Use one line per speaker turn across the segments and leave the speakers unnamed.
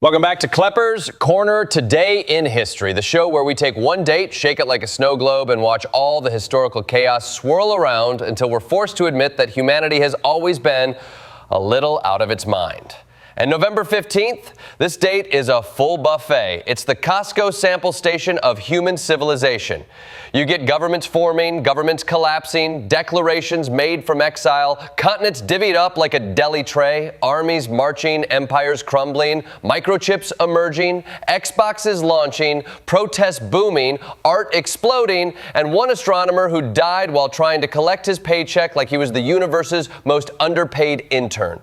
Welcome back to Kleppers Corner Today in History, the show where we take one date, shake it like a snow globe, and watch all the historical chaos swirl around until we're forced to admit that humanity has always been a little out of its mind. And November 15th, this date is a full buffet. It's the Costco sample station of human civilization. You get governments forming, governments collapsing, declarations made from exile, continents divvied up like a deli tray, armies marching, empires crumbling, microchips emerging, Xboxes launching, protests booming, art exploding, and one astronomer who died while trying to collect his paycheck like he was the universe's most underpaid intern.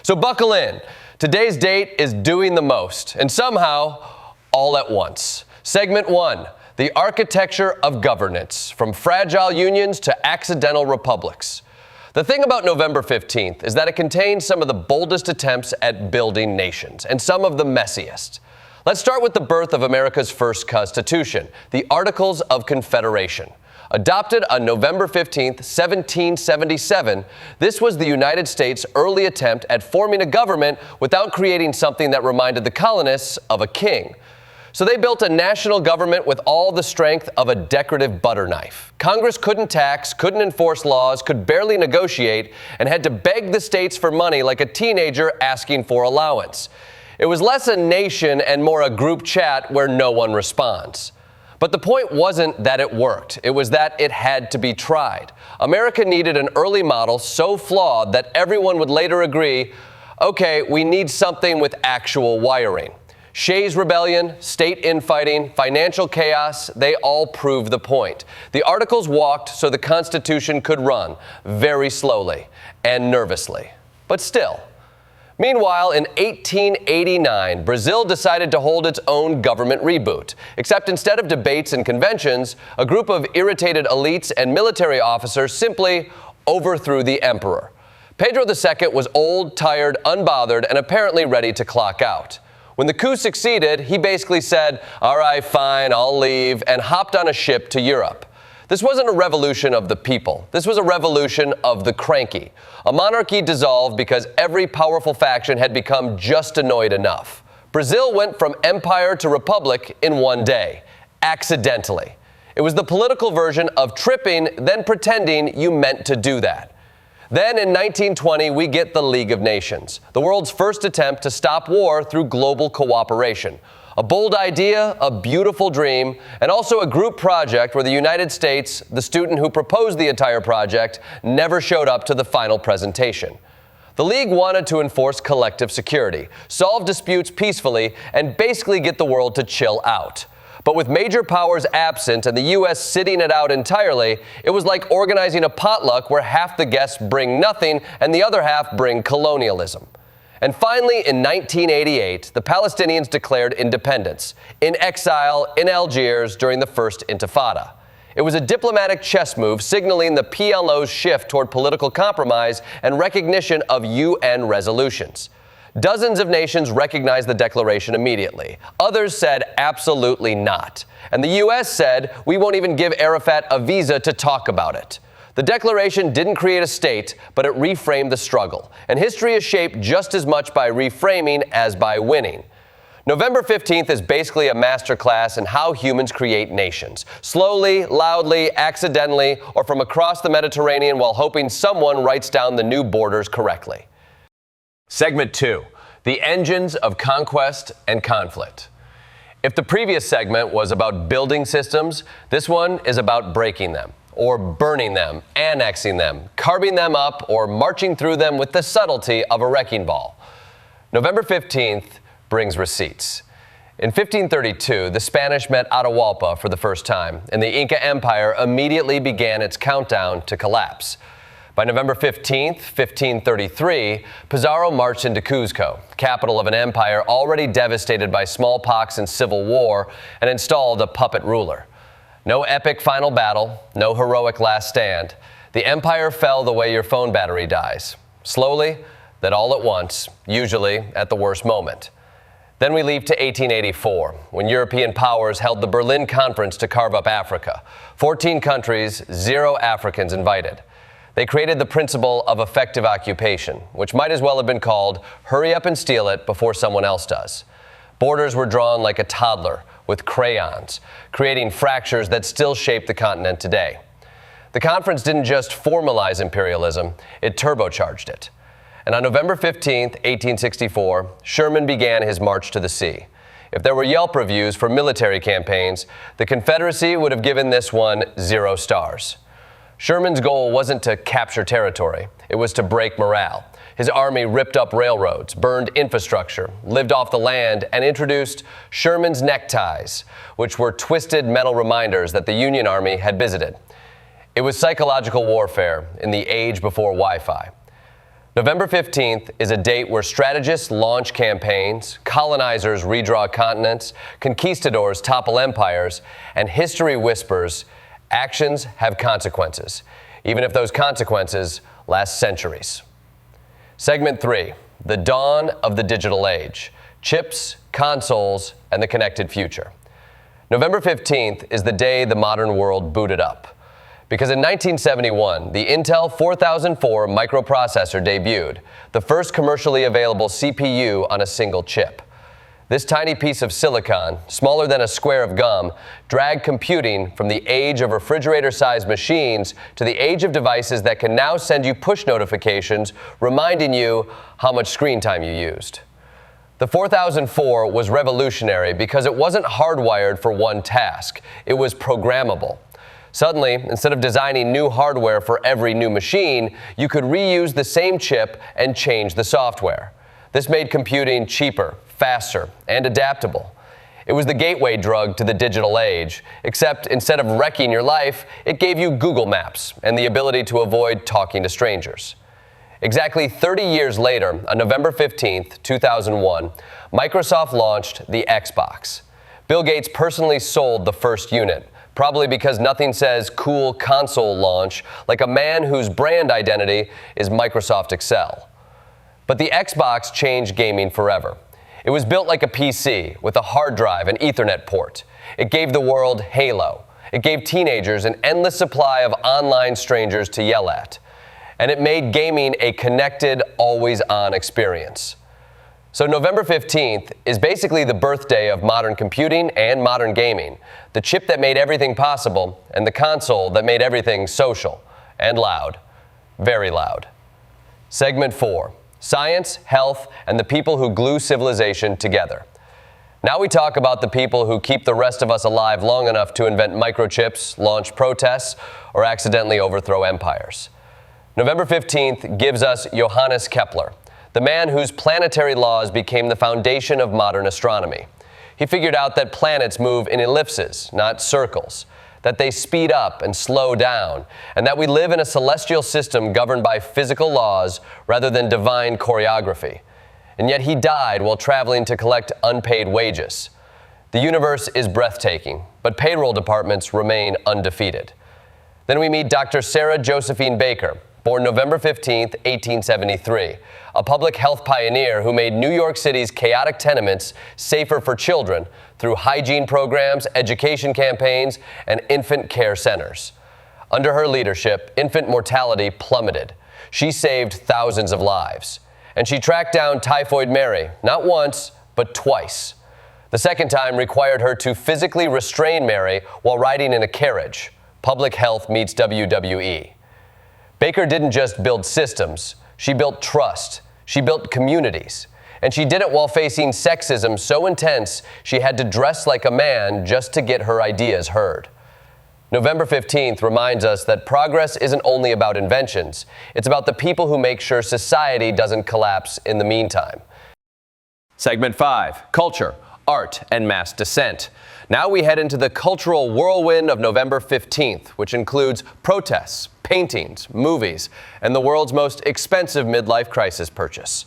So buckle in. Today's date is doing the most, and somehow, all at once. Segment 1, the architecture of governance, from fragile unions to accidental republics. The thing about November 15th is that it contains some of the boldest attempts at building nations, and some of the messiest. Let's start with the birth of America's first Constitution, the Articles of Confederation. Adopted on November 15th, 1777, this was the United States' early attempt at forming a government without creating something that reminded the colonists of a king. So they built a national government with all the strength of a decorative butter knife. Congress couldn't tax, couldn't enforce laws, could barely negotiate, and had to beg the states for money like a teenager asking for allowance. It was less a nation and more a group chat where no one responds. But the point wasn't that it worked. It was that it had to be tried. America needed an early model so flawed that everyone would later agree, okay, we need something with actual wiring. Shays' Rebellion, state infighting, financial chaos, they all prove the point. The Articles walked so the Constitution could run, very slowly and nervously, but still. Meanwhile, in 1889, Brazil decided to hold its own government reboot. Except instead of debates and conventions, a group of irritated elites and military officers simply overthrew the emperor. Pedro II was old, tired, unbothered, and apparently ready to clock out. When the coup succeeded, he basically said, "All right, fine, I'll leave," and hopped on a ship to Europe. This wasn't a revolution of the people. This was a revolution of the cranky. A monarchy dissolved because every powerful faction had become just annoyed enough. Brazil went from empire to republic in one day, accidentally. It was the political version of tripping, then pretending you meant to do that. Then in 1920, we get the League of Nations, the world's first attempt to stop war through global cooperation. A bold idea, a beautiful dream, and also a group project where the United States, the student who proposed the entire project, never showed up to the final presentation. The League wanted to enforce collective security, solve disputes peacefully, and basically get the world to chill out. But with major powers absent and the U.S. sitting it out entirely, it was like organizing a potluck where half the guests bring nothing and the other half bring colonialism. And finally, in 1988, the Palestinians declared independence, in exile in Algiers during the First Intifada. It was a diplomatic chess move signaling the PLO's shift toward political compromise and recognition of UN resolutions. Dozens of nations recognized the declaration immediately. Others said absolutely not. And the U.S. said, we won't even give Arafat a visa to talk about it. The declaration didn't create a state, but it reframed the struggle. And history is shaped just as much by reframing as by winning. November 15th is basically a masterclass in how humans create nations. Slowly, loudly, accidentally, or from across the Mediterranean while hoping someone writes down the new borders correctly. Segment 2, the engines of conquest and conflict. If the previous segment was about building systems, this one is about breaking them, or burning them, annexing them, carving them up, or marching through them with the subtlety of a wrecking ball. November 15th brings receipts. In 1532, the Spanish met Atahualpa for the first time, and the Inca Empire immediately began its countdown to collapse. By November 15th, 1533, Pizarro marched into Cuzco, capital of an empire already devastated by smallpox and civil war, and installed a puppet ruler. No epic final battle, no heroic last stand. The empire fell the way your phone battery dies. Slowly, then all at once, usually at the worst moment. Then we leap to 1884, when European powers held the Berlin Conference to carve up Africa. 14 countries, 0 Africans invited. They created the principle of effective occupation, which might as well have been called hurry up and steal it before someone else does. Borders were drawn like a toddler with crayons, creating fractures that still shape the continent today. The conference didn't just formalize imperialism, it turbocharged it. And on November 15, 1864, Sherman began his march to the sea. If there were Yelp reviews for military campaigns, the Confederacy would have given this one 0 stars. Sherman's goal wasn't to capture territory, it was to break morale. His army ripped up railroads, burned infrastructure, lived off the land, and introduced Sherman's neckties, which were twisted metal reminders that the Union Army had visited. It was psychological warfare in the age before Wi-Fi. November 15th is a date where strategists launch campaigns, colonizers redraw continents, conquistadors topple empires, and history whispers, actions have consequences, even if those consequences last centuries. Segment 3, the dawn of the digital age, chips, consoles, and the connected future. November 15th is the day the modern world booted up. Because in 1971, the Intel 4004 microprocessor debuted, the first commercially available CPU on a single chip. This tiny piece of silicon, smaller than a square of gum, dragged computing from the age of refrigerator-sized machines to the age of devices that can now send you push notifications reminding you how much screen time you used. The 4004 was revolutionary because it wasn't hardwired for one task. It was programmable. Suddenly, instead of designing new hardware for every new machine, you could reuse the same chip and change the software. This made computing cheaper, faster, and adaptable. It was the gateway drug to the digital age, except instead of wrecking your life, it gave you Google Maps and the ability to avoid talking to strangers. Exactly 30 years later, on November 15th, 2001, Microsoft launched the Xbox. Bill Gates personally sold the first unit, probably because nothing says cool console launch like a man whose brand identity is Microsoft Excel. But the Xbox changed gaming forever. It was built like a PC with a hard drive and Ethernet port. It gave the world Halo. It gave teenagers an endless supply of online strangers to yell at. And it made gaming a connected, always-on experience. So November 15th is basically the birthday of modern computing and modern gaming, the chip that made everything possible and the console that made everything social and loud, very loud. Segment 4, science, health, and the people who glue civilization together. Now we talk about the people who keep the rest of us alive long enough to invent microchips, launch protests, or accidentally overthrow empires. November 15th gives us Johannes Kepler, the man whose planetary laws became the foundation of modern astronomy. He figured out that planets move in ellipses, not circles, that they speed up and slow down, and that we live in a celestial system governed by physical laws rather than divine choreography. And yet he died while traveling to collect unpaid wages. The universe is breathtaking, but payroll departments remain undefeated. Then we meet Dr. Sarah Josephine Baker, born November 15, 1873, a public health pioneer who made New York City's chaotic tenements safer for children through hygiene programs, education campaigns, and infant care centers. Under her leadership, infant mortality plummeted. She saved thousands of lives. And she tracked down Typhoid Mary, not once, but twice. The second time required her to physically restrain Mary while riding in a carriage. Public health meets WWE. Baker didn't just build systems, she built trust, she built communities. And she did it while facing sexism so intense she had to dress like a man just to get her ideas heard. November 15th reminds us that progress isn't only about inventions, it's about the people who make sure society doesn't collapse in the meantime. Segment 5, culture, art, and mass dissent. Now we head into the cultural whirlwind of November 15th, which includes protests, paintings, movies, and the world's most expensive midlife crisis purchase.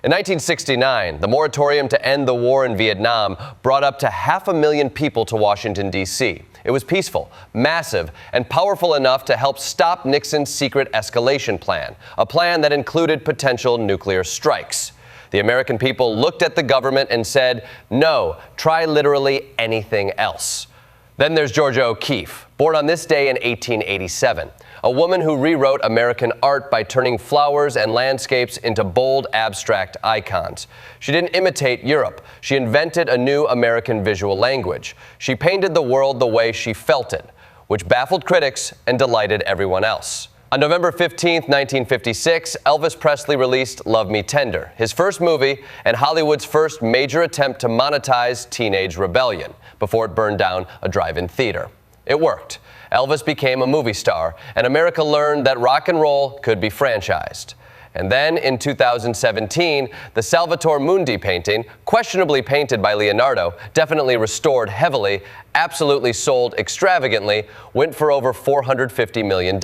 In 1969, the moratorium to end the war in Vietnam brought up to 500,000 people to Washington, D.C. It was peaceful, massive, and powerful enough to help stop Nixon's secret escalation plan, a plan that included potential nuclear strikes. The American people looked at the government and said, no, try literally anything else. Then there's Georgia O'Keeffe, born on this day in 1887. a woman who rewrote American art by turning flowers and landscapes into bold, abstract icons. She didn't imitate Europe. She invented a new American visual language. She painted the world the way she felt it, which baffled critics and delighted everyone else. On November 15, 1956, Elvis Presley released Love Me Tender, his first movie and Hollywood's first major attempt to monetize teenage rebellion, before it burned down a drive-in theater. It worked. Elvis became a movie star, and America learned that rock and roll could be franchised. And then, in 2017, the Salvator Mundi painting, questionably painted by Leonardo, definitely restored heavily, absolutely sold extravagantly, went for over $450 million.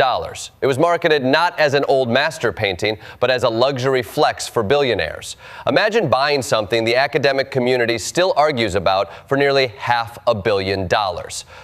It was marketed not as an old master painting, but as a luxury flex for billionaires. Imagine buying something the academic community still argues about for nearly $500 million.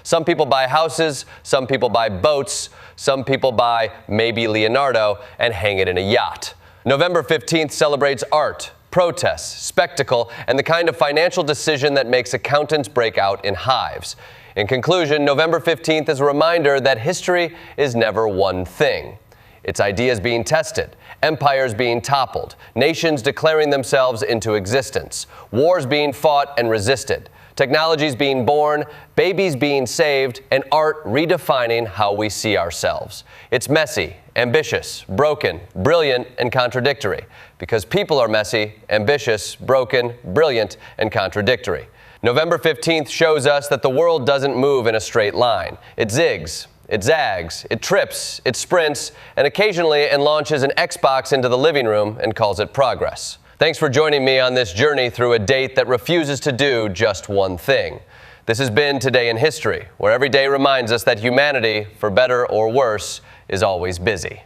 Some people buy houses, some people buy boats, some people buy maybe Leonardo and hang it in a yacht. November 15th celebrates art, protests, spectacle, and the kind of financial decision that makes accountants break out in hives. In conclusion, November 15th is a reminder that history is never one thing. It's ideas being tested, empires being toppled, nations declaring themselves into existence, wars being fought and resisted, technologies being born, babies being saved, and art redefining how we see ourselves. It's messy, ambitious, broken, brilliant, and contradictory. Because people are messy, ambitious, broken, brilliant, and contradictory. November 15th shows us that the world doesn't move in a straight line. It zigs, it zags, it trips, it sprints, and occasionally it launches an Xbox into the living room and calls it progress. Thanks for joining me on this journey through a date that refuses to do just one thing. This has been Today in History, where every day reminds us that humanity, for better or worse, is always busy.